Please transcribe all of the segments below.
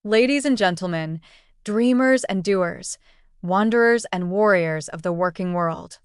Ladies and gentlemen, dreamers and doers, wanderers and warriors of the working world,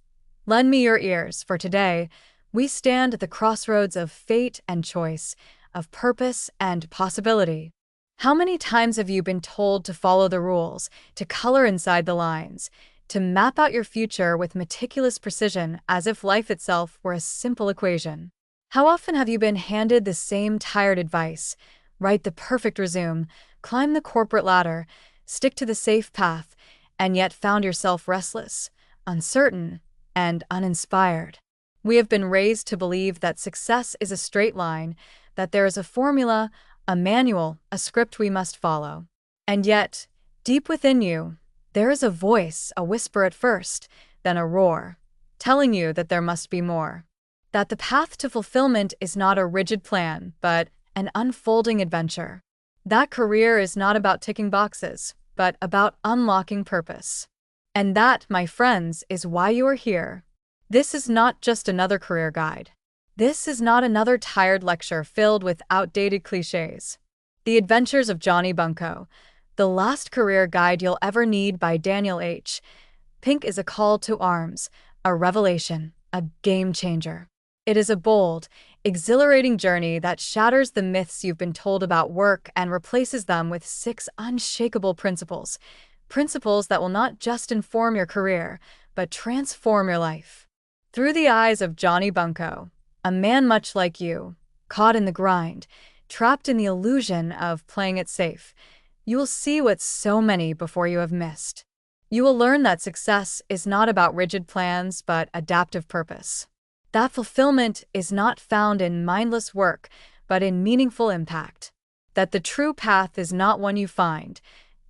lend me your ears, for today we stand at the crossroads of fate and choice, of purpose and possibility. How many times have you been told to follow the rules, to color inside the lines, to map out your future with meticulous precision as if life itself were a simple equation? How often have you been handed the same tired advice? Write the perfect resume, climb the corporate ladder, stick to the safe path, and yet found yourself restless, uncertain, and uninspired. We have been raised to believe that success is a straight line, that there is a formula, a manual, a script we must follow. And yet, deep within you, there is a voice, a whisper at first, then a roar, telling you that there must be more. That the path to fulfillment is not a rigid plan, but an unfolding adventure. That career is not about ticking boxes, but about unlocking purpose. And that, my friends, is why you are here. This is not just another career guide. This is not another tired lecture filled with outdated cliches. The Adventures of Johnny Bunko, the last career guide you'll ever need by Daniel H. Pink is a call to arms, a revelation, a game changer. It is a bold, exhilarating journey that shatters the myths you've been told about work and replaces them with 6 unshakable principles. Principles that will not just inform your career, but transform your life. Through the eyes of Johnny Bunko, a man much like you, caught in the grind, trapped in the illusion of playing it safe, you will see what so many before you have missed. You will learn that success is not about rigid plans, but adaptive purpose. That fulfillment is not found in mindless work, but in meaningful impact. That the true path is not one you find,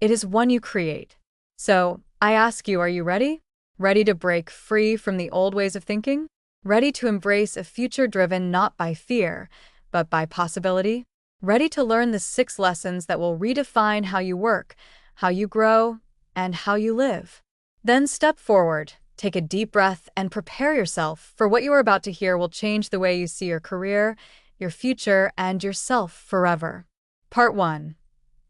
it is one you create. So, I ask you, are you ready? Ready to break free from the old ways of thinking? Ready to embrace a future driven not by fear, but by possibility? Ready to learn the 6 lessons that will redefine how you work, how you grow, and how you live? Then step forward. Take a deep breath and prepare yourself, for what you are about to hear will change the way you see your career, your future, and yourself forever. Part 1.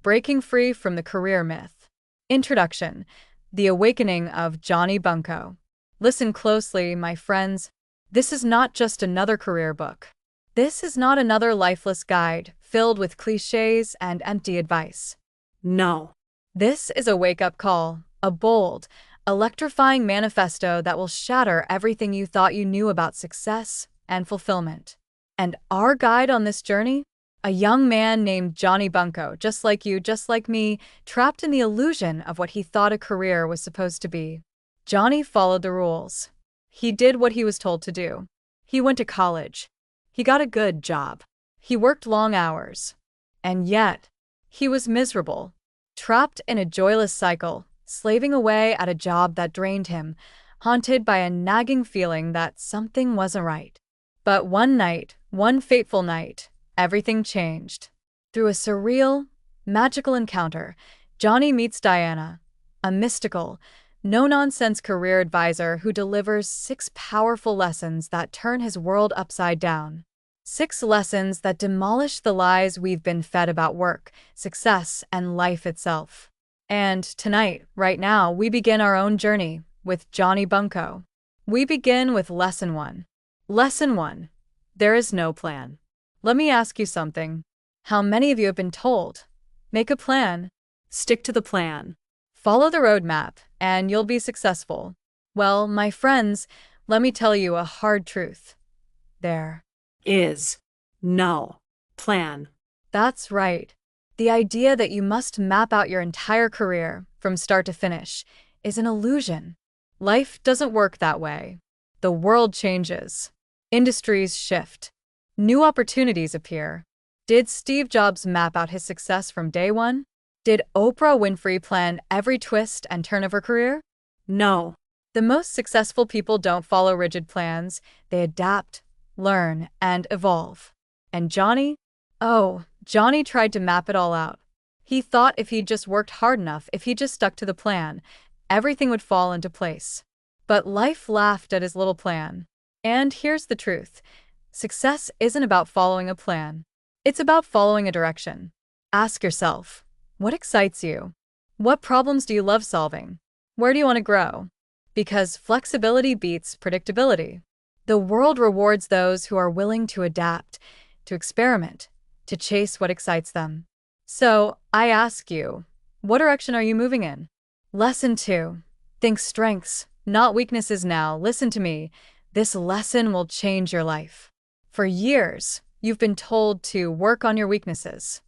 Breaking Free from the Career Myth. Introduction. The Awakening of Johnny Bunko. Listen closely, my friends. This is not just another career book. This is not another lifeless guide filled with cliches and empty advice. No. This is a wake-up call, a bold, electrifying manifesto that will shatter everything you thought you knew about success and fulfillment. And our guide on this journey? A young man named Johnny Bunko, just like you, just like me, trapped in the illusion of what he thought a career was supposed to be. Johnny followed the rules. He did what he was told to do. He went to college. He got a good job. He worked long hours. And yet, he was miserable, trapped in a joyless cycle, slaving away at a job that drained him, haunted by a nagging feeling that something wasn't right. But one night, one fateful night, everything changed. Through a surreal, magical encounter, Johnny meets Diana, a mystical, no-nonsense career advisor who delivers 6 powerful lessons that turn his world upside down. 6 lessons that demolish the lies we've been fed about work, success, and life itself. And tonight, right now, we begin our own journey with Johnny Bunko. We begin with Lesson 1. Lesson 1. There is no plan. Let me ask you something. How many of you have been told? Make a plan. Stick to the plan. Follow the roadmap, and you'll be successful. Well, my friends, let me tell you a hard truth. There is no plan. That's right. The idea that you must map out your entire career, from start to finish, is an illusion. Life doesn't work that way. The world changes. Industries shift. New opportunities appear. Did Steve Jobs map out his success from day one? Did Oprah Winfrey plan every twist and turn of her career? No. The most successful people don't follow rigid plans. They adapt, learn, and evolve. And Johnny? Oh, Johnny tried to map it all out. He thought if he'd just worked hard enough, if he just stuck to the plan, everything would fall into place. But life laughed at his little plan. And here's the truth. Success isn't about following a plan. It's about following a direction. Ask yourself, What excites you? What problems do you love solving? Where do you want to grow? Because flexibility beats predictability. The world rewards those who are willing to adapt, to experiment, to chase what excites them. So, I ask you, what direction are you moving in? Lesson 2. Think strengths, not weaknesses now. Listen to me. This lesson will change your life. For years, you've been told to work on your weaknesses,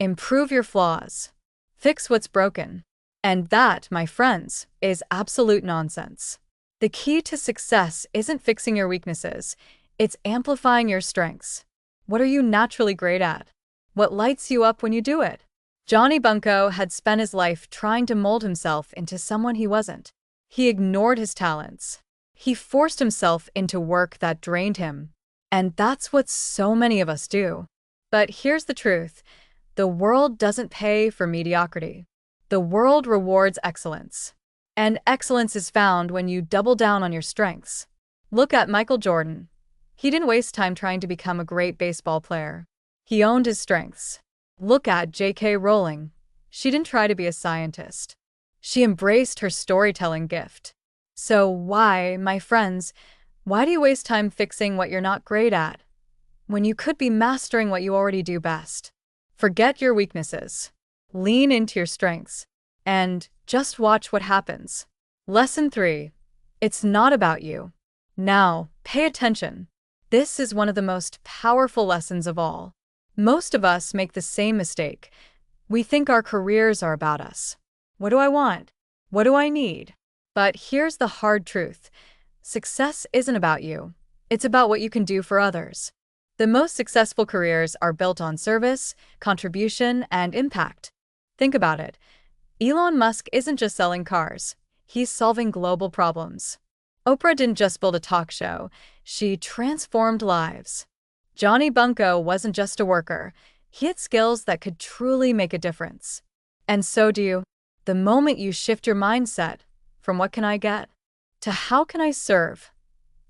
improve your flaws, fix what's broken. And that, my friends, is absolute nonsense. The key to success isn't fixing your weaknesses, it's amplifying your strengths. What are you naturally great at? What lights you up when you do it? Johnny Bunko had spent his life trying to mold himself into someone he wasn't. He ignored his talents. He forced himself into work that drained him. And that's what so many of us do. But here's the truth. The world doesn't pay for mediocrity. The world rewards excellence. And excellence is found when you double down on your strengths. Look at Michael Jordan. He didn't waste time trying to become a great baseball player. He owned his strengths. Look at J.K. Rowling. She didn't try to be a scientist. She embraced her storytelling gift. So why, my friends, why do you waste time fixing what you're not great at, when you could be mastering what you already do best? Forget your weaknesses. Lean into your strengths. And just watch what happens. Lesson 3. It's not about you. Now, pay attention. This is one of the most powerful lessons of all. Most of us make the same mistake. We think our careers are about us. What do I want? What do I need? But here's the hard truth. Success isn't about you. It's about what you can do for others. The most successful careers are built on service, contribution, and impact. Think about it. Elon Musk isn't just selling cars. He's solving global problems. Oprah didn't just build a talk show. She transformed lives. Johnny Bunko wasn't just a worker. He had skills that could truly make a difference. And so do you. The moment you shift your mindset from what can I get to how can I serve,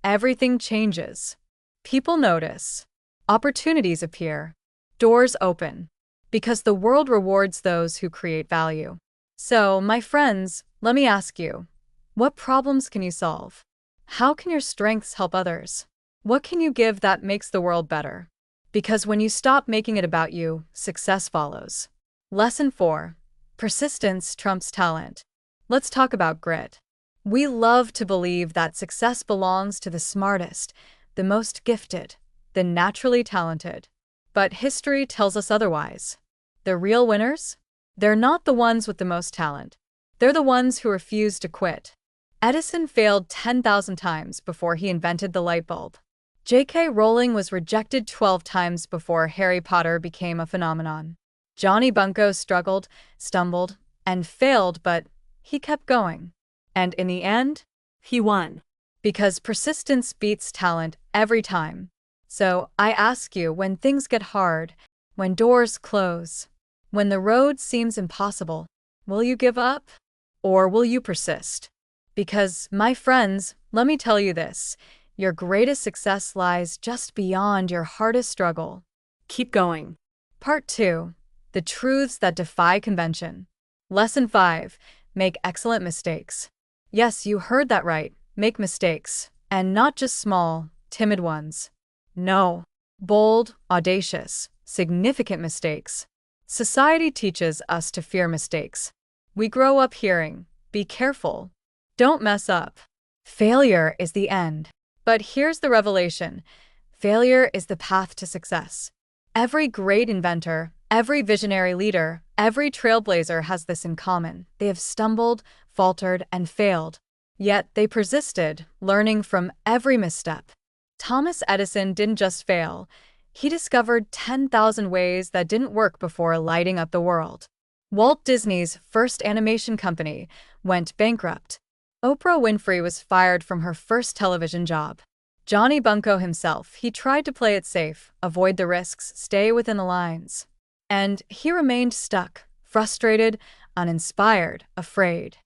everything changes. People notice. Opportunities appear. Doors open. Because the world rewards those who create value. So, my friends, let me ask you, what problems can you solve? How can your strengths help others? What can you give that makes the world better? Because when you stop making it about you, success follows. Lesson 4. Persistence trumps talent. Let's talk about grit. We love to believe that success belongs to the smartest, the most gifted, the naturally talented. But history tells us otherwise. The real winners? They're not the ones with the most talent. They're the ones who refuse to quit. Edison failed 10,000 times before he invented the light bulb. J.K. Rowling was rejected 12 times before Harry Potter became a phenomenon. Johnny Bunko struggled, stumbled, and failed, but he kept going. And in the end, He won. because persistence beats talent every time. So I ask you, when things get hard, when doors close, when the road seems impossible, will you give up? Or will you persist? Because, my friends, let me tell you this, your greatest success lies just beyond your hardest struggle. Keep going. Part 2. The truths that defy convention. Lesson 5. Make excellent mistakes. Yes, you heard that right. Make mistakes. And not just small, timid ones. No. Bold, audacious, significant mistakes. Society teaches us to fear mistakes. We grow up hearing, be careful. Don't mess up. Failure is the end. But here's the revelation. Failure is the path to success. Every great inventor, every visionary leader, every trailblazer has this in common. They have stumbled, faltered, and failed. Yet they persisted, learning from every misstep. Thomas Edison didn't just fail. He discovered 10,000 ways that didn't work before lighting up the world. Walt Disney's first animation company went bankrupt. Oprah Winfrey was fired from her first television job. Johnny Bunko himself, he tried to play it safe, avoid the risks, stay within the lines. And he remained stuck, frustrated, uninspired, afraid.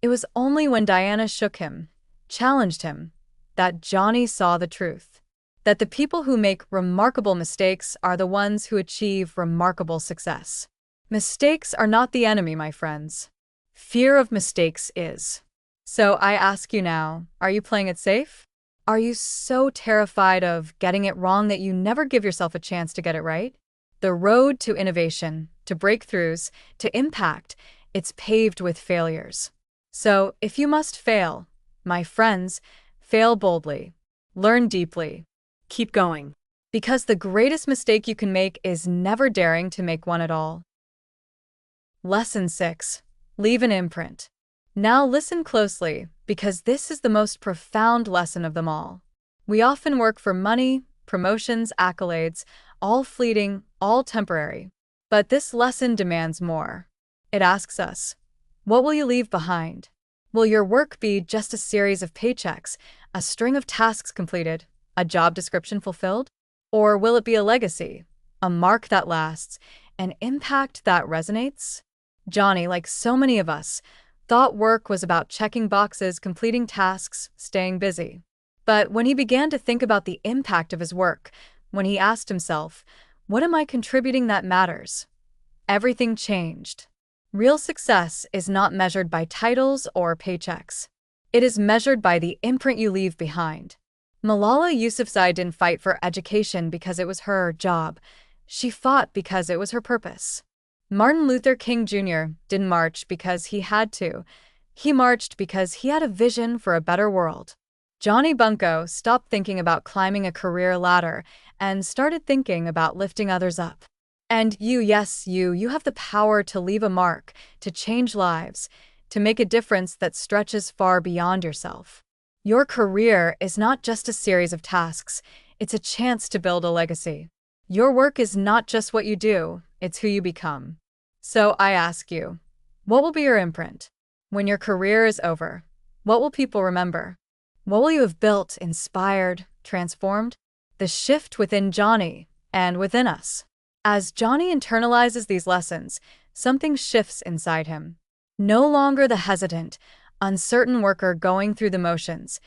It was only when Diana shook him, challenged him, that Johnny saw the truth. That the people who make remarkable mistakes are the ones who achieve remarkable success. Mistakes are not the enemy, my friends. Fear of mistakes is. So I ask you now, are you playing it safe? Are you so terrified of getting it wrong that you never give yourself a chance to get it right? The road to innovation, to breakthroughs, to impact, it's paved with failures. So if you must fail, my friends, fail boldly. Learn deeply. Keep going. Because the greatest mistake you can make is never daring to make one at all. Lesson 6. Leave an imprint. Now listen closely, because this is the most profound lesson of them all. We often work for money, promotions, accolades, all fleeting, all temporary. But this lesson demands more. It asks us, what will you leave behind? Will your work be just a series of paychecks, a string of tasks completed, a job description fulfilled? Or will it be a legacy, a mark that lasts, an impact that resonates? Johnny, like so many of us, thought work was about checking boxes, completing tasks, staying busy. But when he began to think about the impact of his work, when he asked himself, what am I contributing that matters? Everything changed. Real success is not measured by titles or paychecks. It is measured by the imprint you leave behind. Malala Yousafzai didn't fight for education because it was her job. She fought because it was her purpose. Martin Luther King Jr. didn't march because he had to. He marched because he had a vision for a better world. Johnny Bunko stopped thinking about climbing a career ladder and started thinking about lifting others up. And you, yes, you have the power to leave a mark, to change lives, to make a difference that stretches far beyond yourself. Your career is not just a series of tasks, it's a chance to build a legacy. Your work is not just what you do, it's who you become. So I ask you, what will be your imprint? When your career is over, what will people remember? What will you have built, inspired, transformed? The shift within Johnny and within us. As Johnny internalizes these lessons, something shifts inside him. No longer the hesitant, uncertain worker going through the motions,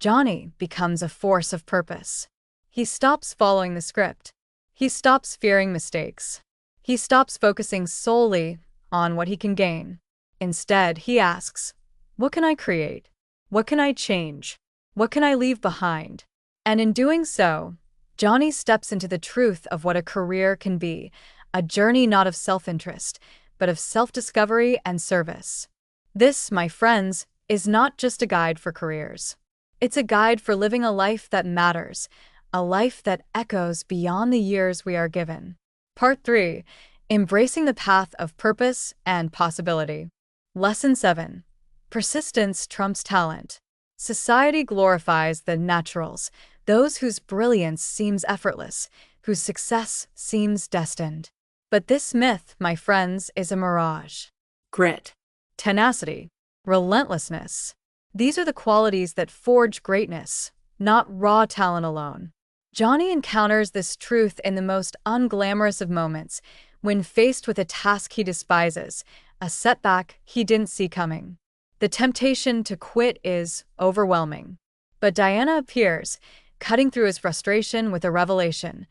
Johnny becomes a force of purpose. He stops following the script. He stops fearing mistakes. He stops focusing solely on what he can gain. Instead, he asks, what can I create? What can I change? What can I leave behind? And in doing so, Johnny steps into the truth of what a career can be, a journey not of self-interest, but of self-discovery and service. This, my friends, is not just a guide for careers. It's a guide for living a life that matters, a life that echoes beyond the years we are given. Part 3. Embracing the path of purpose and possibility. Lesson 7. Persistence trumps talent. Society glorifies the naturals, those whose brilliance seems effortless, whose success seems destined. But this myth, my friends, is a mirage. Grit. Tenacity. Relentlessness. These are the qualities that forge greatness, not raw talent alone. Johnny encounters this truth in the most unglamorous of moments, when faced with a task he despises, a setback he didn't see coming. The temptation to quit is overwhelming. But Diana appears, cutting through his frustration with a revelation.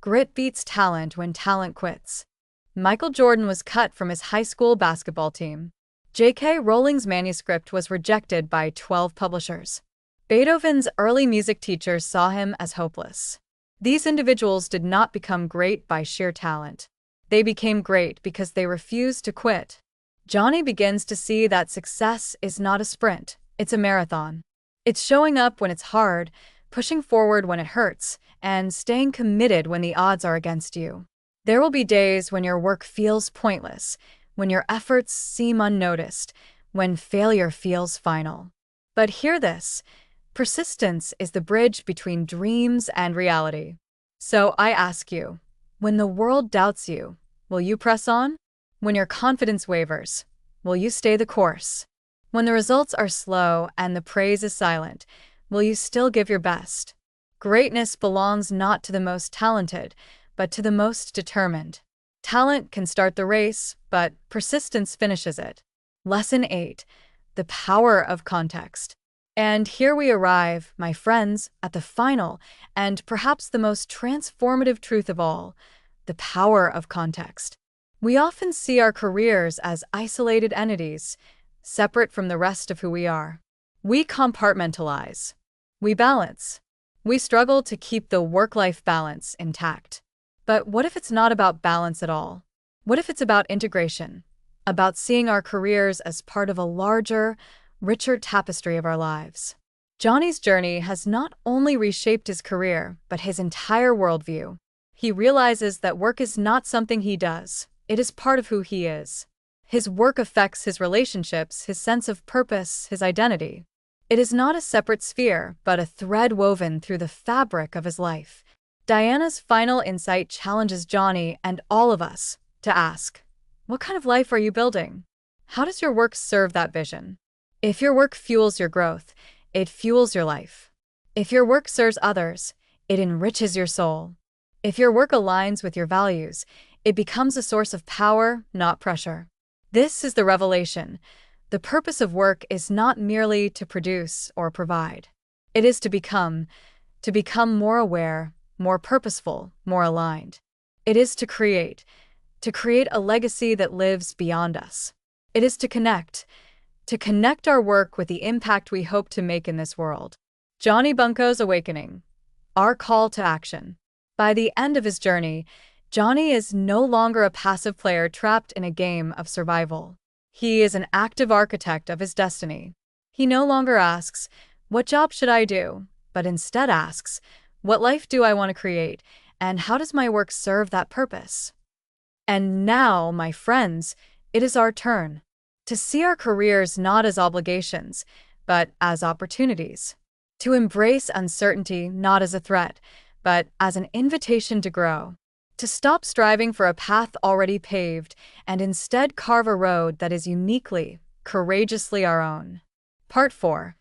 Grit beats talent when talent quits. Michael Jordan was cut from his high school basketball team. J.K. Rowling's manuscript was rejected by 12 publishers. Beethoven's early music teachers saw him as hopeless. These individuals did not become great by sheer talent. They became great because they refused to quit. Johnny begins to see that success is not a sprint, it's a marathon. It's showing up when it's hard, pushing forward when it hurts, and staying committed when the odds are against you. There will be days when your work feels pointless, when your efforts seem unnoticed, when failure feels final. But hear this. Persistence is the bridge between dreams and reality. So I ask you, when the world doubts you, will you press on? When your confidence wavers, will you stay the course? When the results are slow and the praise is silent, will you still give your best? Greatness belongs not to the most talented, but to the most determined. Talent can start the race, but persistence finishes it. Lesson 8. The power of context. And here we arrive, my friends, at the final and perhaps the most transformative truth of all, the power of context. We often see our careers as isolated entities, separate from the rest of who we are. We compartmentalize. We balance. We struggle to keep the work-life balance intact. But what if it's not about balance at all? What if it's about integration? About seeing our careers as part of a larger, richer tapestry of our lives? Johnny's journey has not only reshaped his career, but his entire worldview. He realizes that work is not something he does. It is part of who he is. His work affects his relationships, his sense of purpose, his identity. It is not a separate sphere, but a thread woven through the fabric of his life. Diana's final insight challenges Johnny and all of us to ask, what kind of life are you building? How does your work serve that vision? If your work fuels your growth, it fuels your life. If your work serves others, it enriches your soul. If your work aligns with your values, it becomes a source of power, not pressure. This is the revelation. The purpose of work is not merely to produce or provide. It is to become more aware, more purposeful, more aligned. It is to create a legacy that lives beyond us. It is to connect our work with the impact we hope to make in this world. Johnny Bunko's awakening. Our call to action. By the end of his journey, Johnny is no longer a passive player trapped in a game of survival. He is an active architect of his destiny. He no longer asks, what job should I do? But instead asks, what life do I want to create? And how does my work serve that purpose? And now, my friends, it is our turn to see our careers not as obligations, but as opportunities. To embrace uncertainty not as a threat, but as an invitation to grow. To stop striving for a path already paved and instead carve a road that is uniquely, courageously our own. Part 4.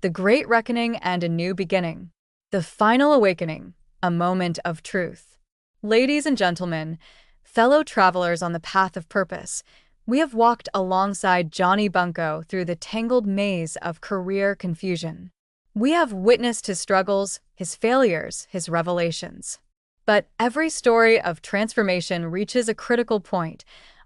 The Great Reckoning and a New Beginning. The Final Awakening, a Moment of Truth. Ladies and gentlemen, fellow travelers on the path of purpose, we have walked alongside Johnny Bunko through the tangled maze of career confusion. We have witnessed his struggles, his failures, his revelations. But every story of transformation reaches a critical point,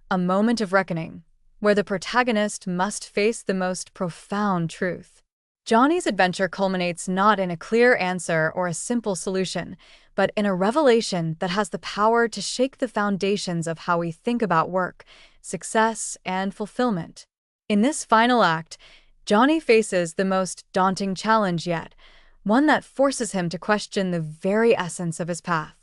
a moment of reckoning, where the protagonist must face the most profound truth. Johnny's adventure culminates not in a clear answer or a simple solution, but in a revelation that has the power to shake the foundations of how we think about work, success, and fulfillment. In this final act, Johnny faces the most daunting challenge yet, one that forces him to question the very essence of his path.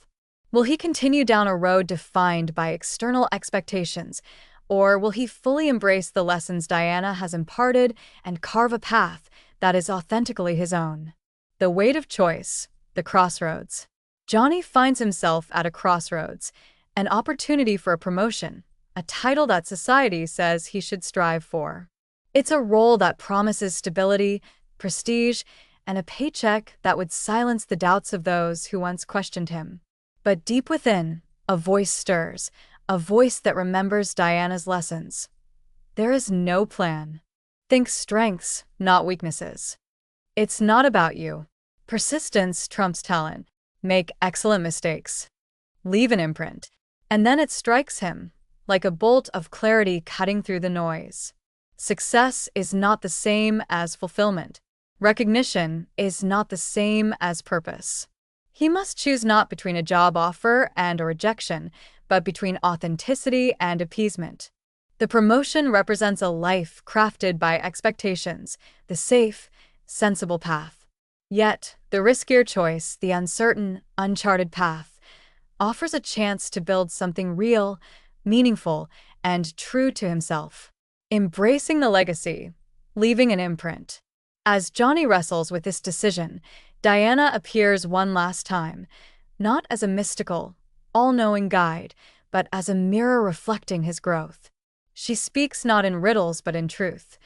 Will he continue down a road defined by external expectations, or will he fully embrace the lessons Diana has imparted and carve a path that is authentically his own? The weight of choice, the crossroads. Johnny finds himself at a crossroads, an opportunity for a promotion, a title that society says he should strive for. It's a role that promises stability, prestige, and a paycheck that would silence the doubts of those who once questioned him. But deep within, a voice stirs, a voice that remembers Diana's lessons. There is no plan. Think strengths, not weaknesses. It's not about you. Persistence trumps talent. Make excellent mistakes. Leave an imprint. And then it strikes him, like a bolt of clarity cutting through the noise. Success is not the same as fulfillment. Recognition is not the same as purpose. He must choose not between a job offer and a rejection, but between authenticity and appeasement. The promotion represents a life crafted by expectations, the safe, sensible path. Yet, the riskier choice, the uncertain, uncharted path, offers a chance to build something real, meaningful, and true to himself. Embracing the legacy, leaving an imprint. As Johnny wrestles with this decision, Diana appears one last time, not as a mystical, all-knowing guide, but as a mirror reflecting his growth. She speaks not in riddles but in truth.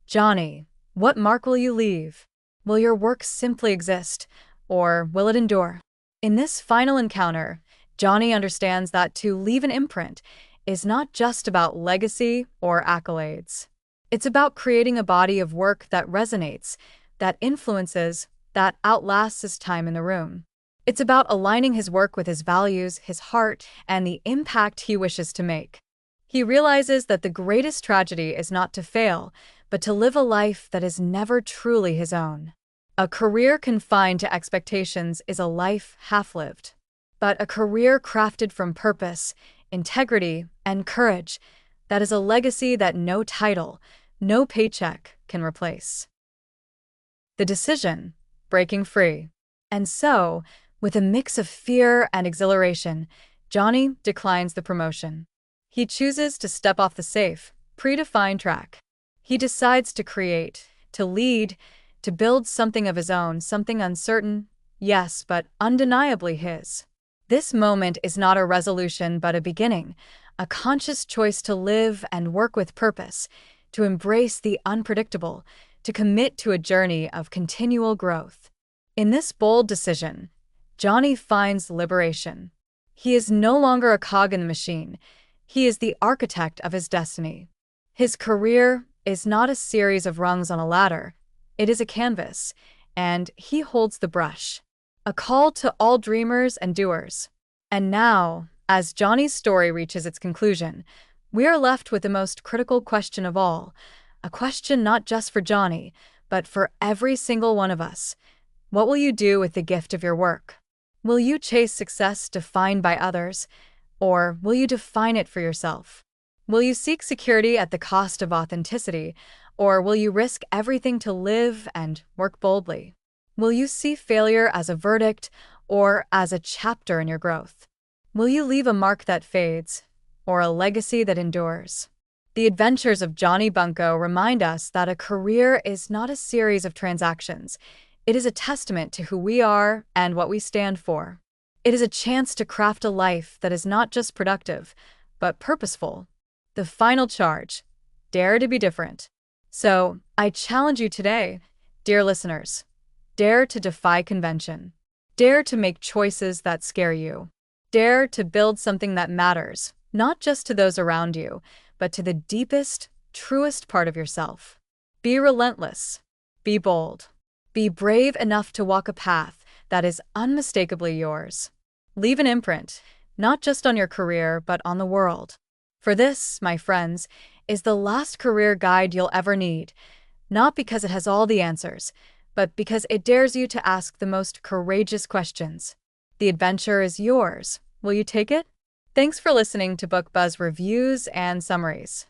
Johnny, what mark will you leave? Will your work simply exist, or will it endure? In this final encounter, Johnny understands that to leave an imprint is not just about legacy or accolades. It's about creating a body of work that resonates, that influences, that outlasts his time in the room. It's about aligning his work with his values, his heart, and the impact he wishes to make. He realizes that the greatest tragedy is not to fail, but to live a life that is never truly his own. A career confined to expectations is a life half-lived. But a career crafted from purpose, integrity, and courage, that is a legacy that no title, no paycheck can replace. The decision: breaking free. And so, with a mix of fear and exhilaration, Johnny declines the promotion. He chooses to step off the safe, predefined track. He decides to create, to lead, to build something of his own, something uncertain, yes, but undeniably his. This moment is not a resolution but a beginning, a conscious choice to live and work with purpose, to embrace the unpredictable, to commit to a journey of continual growth. In this bold decision, Johnny finds liberation. He is no longer a cog in the machine. He is the architect of his destiny. His career is not a series of rungs on a ladder. It is a canvas, and he holds the brush. A call to all dreamers and doers. And now, as Johnny's story reaches its conclusion, we are left with the most critical question of all, a question not just for Johnny, but for every single one of us. What will you do with the gift of your work? Will you chase success defined by others, or will you define it for yourself? Will you seek security at the cost of authenticity, or will you risk everything to live and work boldly? Will you see failure as a verdict or as a chapter in your growth? Will you leave a mark that fades, or a legacy that endures? The adventures of Johnny Bunko remind us that a career is not a series of transactions. It is a testament to who we are and what we stand for. It is a chance to craft a life that is not just productive, but purposeful. The final charge: dare to be different. So, I challenge you today, dear listeners. Dare to defy convention. Dare to make choices that scare you. Dare to build something that matters, not just to those around you, but to the deepest, truest part of yourself. Be relentless. Be bold. Be brave enough to walk a path that is unmistakably yours. Leave an imprint, not just on your career, but on the world. For this, my friends, is the last career guide you'll ever need, not because it has all the answers, but because it dares you to ask the most courageous questions. The adventure is yours. Will you take it? Thanks for listening to Book Buzz reviews and summaries.